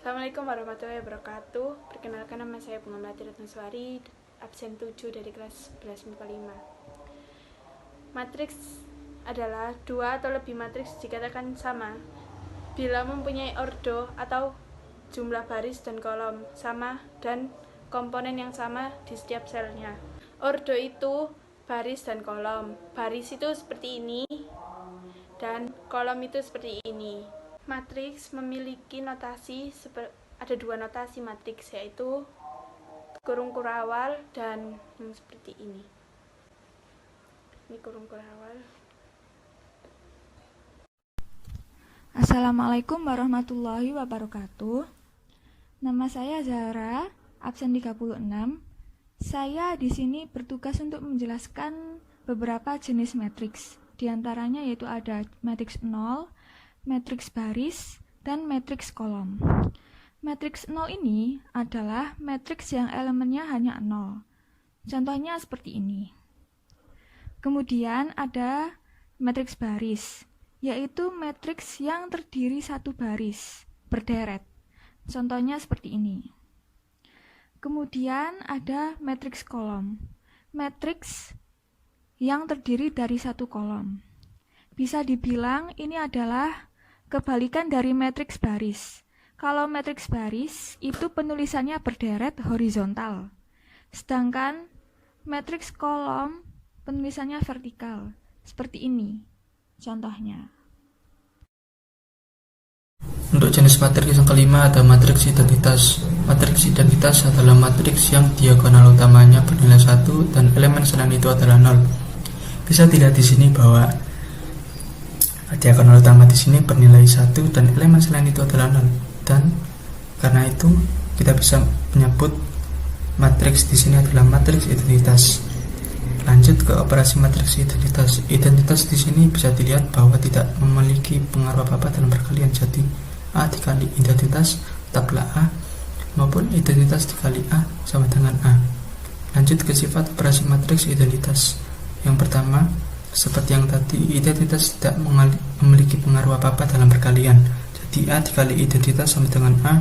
Assalamualaikum warahmatullahi wabarakatuh. Perkenalkan, nama saya Bunga Melati Ratnaswari, absen 7 dari kelas 11 MIPA 5. Matriks adalah dua atau lebih matriks dikatakan sama bila mempunyai ordo atau jumlah baris dan kolom sama dan komponen yang sama di setiap selnya. Ordo itu baris dan kolom. Baris itu seperti ini dan kolom itu seperti ini. Matriks memiliki notasi, ada dua notasi matriks, yaitu kurung kurawal dan yang seperti ini. Ini kurung kurawal. Assalamualaikum warahmatullahi wabarakatuh. Nama saya Zahra, absen 36. Saya di sini bertugas untuk menjelaskan beberapa jenis matriks. Di antaranya yaitu ada matriks 0, matriks baris, dan matriks kolom. Matriks 0 ini adalah matriks yang elemennya hanya 0. Contohnya seperti ini. Kemudian ada matriks baris, yaitu matriks yang terdiri satu baris, berderet. Contohnya seperti ini. Kemudian ada matriks kolom, matriks yang terdiri dari satu kolom. Bisa dibilang ini adalah kebalikan dari matriks baris. Kalau matriks baris itu penulisannya berderet horizontal, sedangkan matriks kolom penulisannya vertikal, seperti ini contohnya. Untuk jenis matriks yang kelima ada matriks identitas. Matriks identitas adalah matriks yang diagonal utamanya bernilai 1 dan elemen selain itu adalah 0. Bisa dilihat di sini bahwa diagonal utama di sini bernilai 1 dan elemen selain itu adalah 0. Dan karena itu kita bisa menyebut matriks di sini adalah matriks identitas. Lanjut ke operasi matriks identitas. Identitas di sini bisa dilihat bahwa tidak memiliki pengaruh apa-apa dalam perkalian. Jadi A dikali identitas tetaplah A, maupun identitas dikali A sama dengan A. Lanjut ke sifat operasi matriks identitas. Yang pertama, seperti yang tadi, identitas tidak memiliki pengaruh apa-apa dalam perkalian. Jadi A dikali identitas sama dengan A,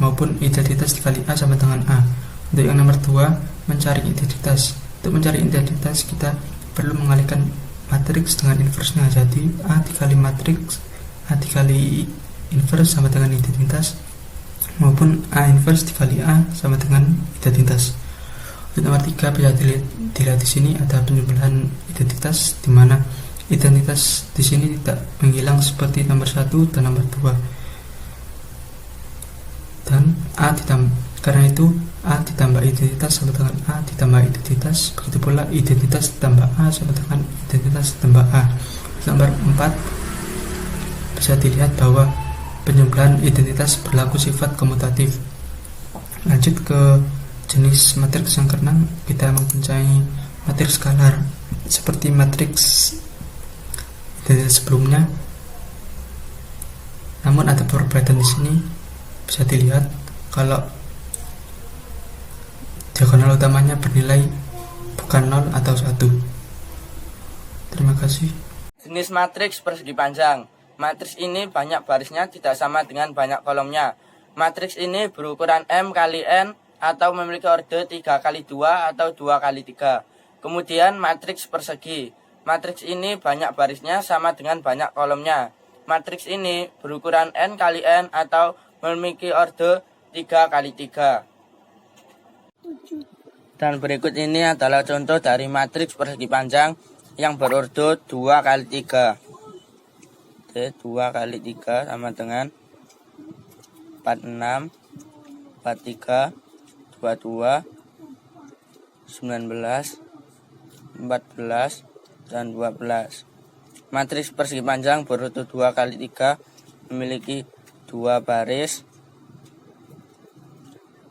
maupun identitas dikali A sama dengan A. Untuk yang nomor 2, mencari identitas. Untuk mencari identitas kita perlu mengalihkan matriks dengan inversnya. Jadi A dikali matriks, A dikali inverse sama dengan identitas, maupun A inverse dikali A sama dengan identitas. Untuk nomor 3 bisa dilihat di sini ada penjumlahan identitas, di mana identitas di sini tidak menghilang seperti nomor 1 dan nomor 2. Dan A ditambah, karena itu A ditambah identitas sama dengan A ditambah identitas, begitu pula identitas ditambah A sama dengan identitas ditambah A. Nomor 4 bisa dilihat bahwa penjumlahan identitas berlaku sifat komutatif. Lanjut ke jenis matriks yang keenam, kita mempunyai matriks skalar. Seperti matriks identitas sebelumnya, namun ada perbedaan di sini. Bisa dilihat kalau diagonal utamanya bernilai bukan 0 atau 1. Terima kasih. Jenis matriks persegi panjang. Matriks ini banyak barisnya tidak sama dengan banyak kolomnya. Matriks ini berukuran M kali N atau memiliki orde 3 kali 2 atau 2 kali 3. Kemudian matriks persegi. Matriks ini banyak barisnya sama dengan banyak kolomnya. Matriks ini berukuran N kali N atau memiliki orde 3 kali 3. Dan berikut ini adalah contoh dari matriks persegi panjang yang berordo 2 kali 3. 2 kali 3 sama dengan 46, 43, 22, 19, 14, dan 12. Matriks persegi panjang berordo 2 kali 3 memiliki 2 baris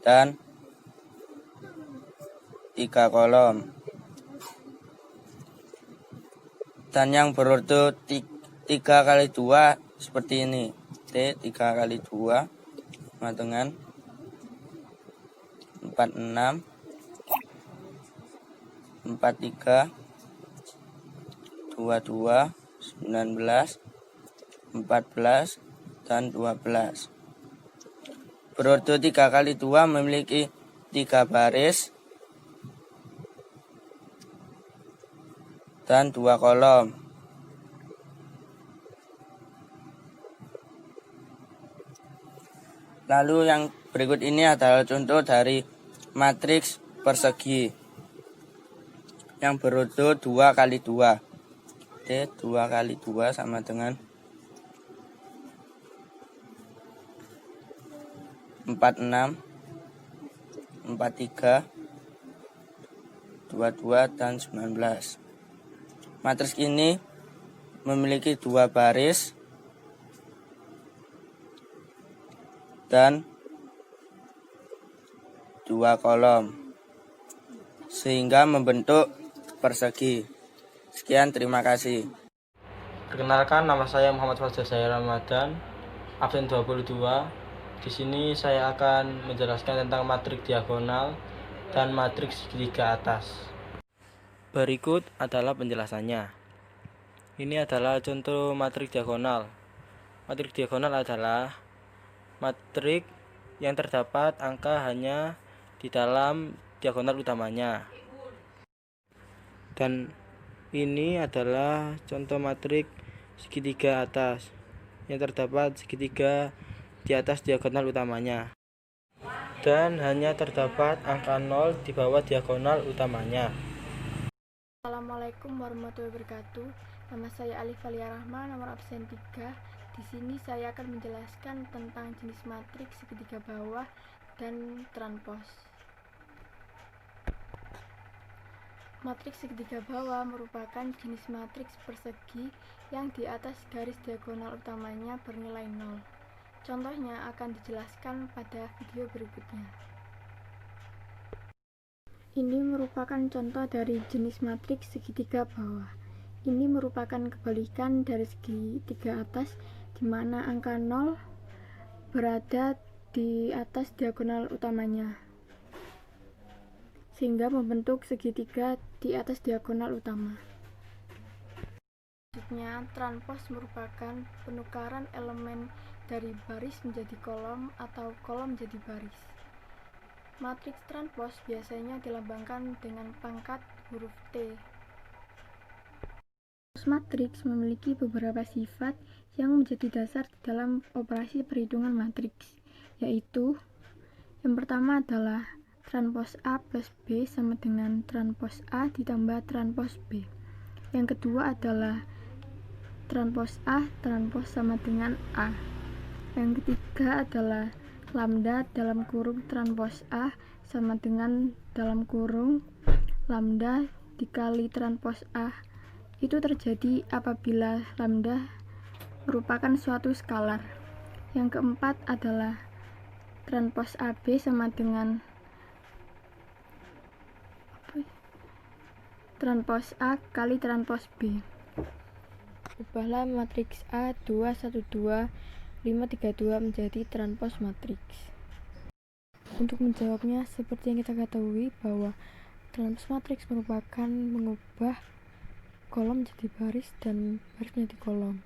dan 3 kolom. Dan yang berordo 3 kali 2 seperti ini. 3 kali 2 sama dengan 46, 43, 22, 19, 14, dan 12. berordo 3 kali 2 memiliki 3 baris dan 2 kolom. Lalu yang berikut ini adalah contoh dari matriks persegi yang berordo 2 kali 2. Oke, 2 kali 2 sama dengan 46, 43, 22, dan 19. Matriks ini memiliki 2 baris dan 2 kolom, sehingga membentuk persegi. Sekian, terima kasih. Perkenalkan, nama saya Muhammad Fajar Zahir Ramadan, absen 22. Di sini saya akan menjelaskan tentang matriks diagonal dan matriks segitiga atas. Berikut adalah penjelasannya. Ini adalah contoh matriks diagonal. Matriks diagonal adalah matriks yang terdapat angka hanya di dalam diagonal utamanya. Dan ini adalah contoh matriks segitiga atas yang terdapat segitiga di atas diagonal utamanya. Dan hanya terdapat angka 0 di bawah diagonal utamanya. Assalamualaikum warahmatullahi wabarakatuh. Nama saya Alif Alia Rahma, nomor absen 3. Di sini saya akan menjelaskan tentang jenis matriks segitiga bawah dan transpos. Matriks segitiga bawah merupakan jenis matriks persegi yang di atas garis diagonal utamanya bernilai 0. Contohnya akan dijelaskan pada video berikutnya. Ini merupakan contoh dari jenis matriks segitiga bawah. Ini merupakan kebalikan dari segitiga atas, di mana angka 0 berada di atas diagonal utamanya, sehingga membentuk segitiga di atas diagonal utama. Selanjutnya, transpos merupakan penukaran elemen dari baris menjadi kolom atau kolom menjadi baris. Matriks transpos biasanya dilambangkan dengan pangkat huruf T. Matriks memiliki beberapa sifat yang menjadi dasar dalam operasi perhitungan matriks, yaitu yang pertama adalah transpos A plus B sama dengan transpos A ditambah transpos B. Yang kedua adalah transpos A transpos sama dengan A. Yang ketiga adalah lambda dalam kurung transpos A sama dengan dalam kurung lambda dikali transpos A. Itu terjadi apabila lambda merupakan suatu skalar. Yang keempat adalah transpos AB sama dengan transpos A kali transpos B. Ubahlah matriks A 2 1 2 5 3 2 menjadi transpos matriks. Untuk menjawabnya, seperti yang kita ketahui bahwa transpos matriks merupakan mengubah kolom menjadi baris dan baris menjadi kolom.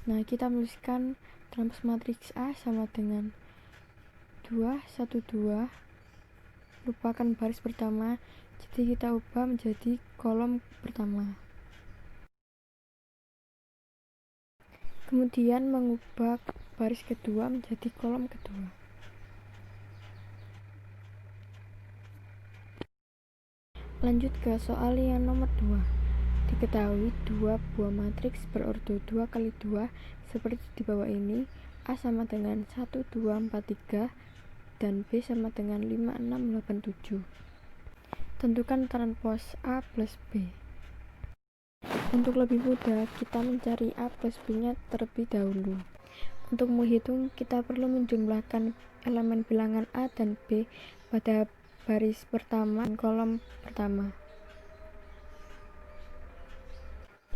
Nah, kita menuliskan transpos matriks A sama dengan 2 1 2 merupakan baris pertama, jadi kita ubah menjadi kolom pertama. Kemudian mengubah baris kedua menjadi kolom kedua. Lanjut ke soal yang nomor 2. Diketahui dua buah matriks berordo 2 kali 2 seperti di bawah ini. A sama dengan 1 2 4 3 dan B sama dengan 5 6 8 7. Tentukan transpos A plus B. Untuk lebih mudah, kita mencari A plus B-nya terlebih dahulu. Untuk menghitung, kita perlu menjumlahkan elemen bilangan A dan B pada baris pertama dan kolom pertama.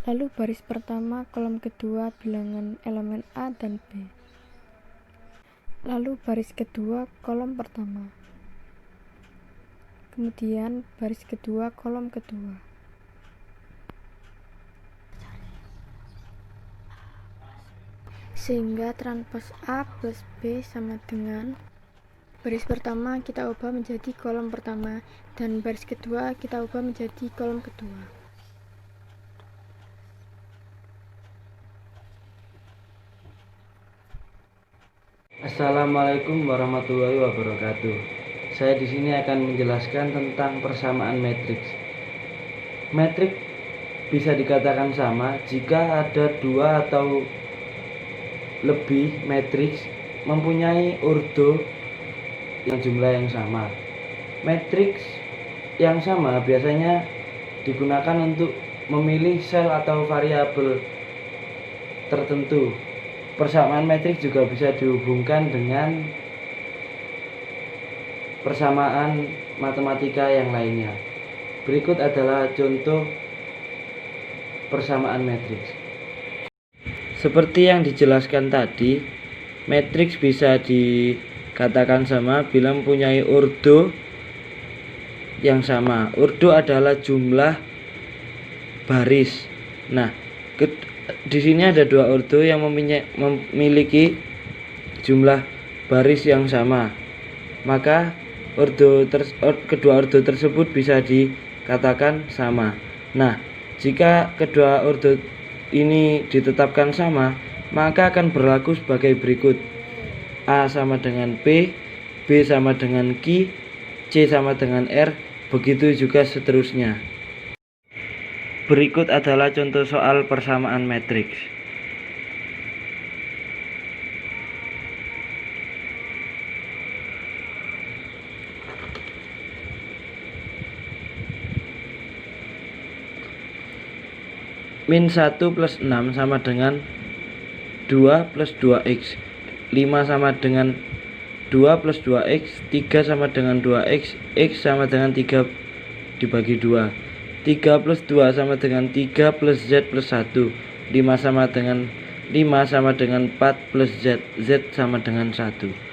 Lalu baris pertama, kolom kedua bilangan elemen A dan B. Lalu baris kedua, kolom pertama. Kemudian baris kedua, kolom kedua. Sehingga transpos A plus B sama dengan Baris pertama kita ubah menjadi kolom pertama, dan baris kedua kita ubah menjadi kolom kedua. Assalamualaikum warahmatullahi wabarakatuh. Saya di sini akan menjelaskan tentang persamaan matriks. Matriks bisa dikatakan sama jika ada dua atau lebih matriks mempunyai ordo yang jumlah yang sama. Matriks yang sama biasanya digunakan untuk memilih sel atau variabel tertentu. Persamaan matriks juga bisa dihubungkan dengan persamaan matematika yang lainnya. Berikut adalah contoh persamaan matriks. Seperti yang dijelaskan tadi, matriks bisa dikatakan sama bila mempunyai ordo yang sama. Ordo adalah jumlah baris. Nah, di sini ada dua ordo yang memiliki jumlah baris yang sama. Maka kedua ordo tersebut bisa dikatakan sama. Nah, jika kedua ordo ini ditetapkan sama, maka akan berlaku sebagai berikut: A sama dengan P, B sama dengan Q, C sama dengan R, begitu juga seterusnya. Berikut adalah contoh soal persamaan matriks. Min 1 plus 6 sama dengan 2 plus 2x, 5 sama dengan 2 plus 2x, 3 sama dengan 2x, x sama dengan 3 dibagi 2, 3 plus 2 sama dengan 3 plus z plus 1, 5 sama dengan 4 plus z, z sama dengan 1.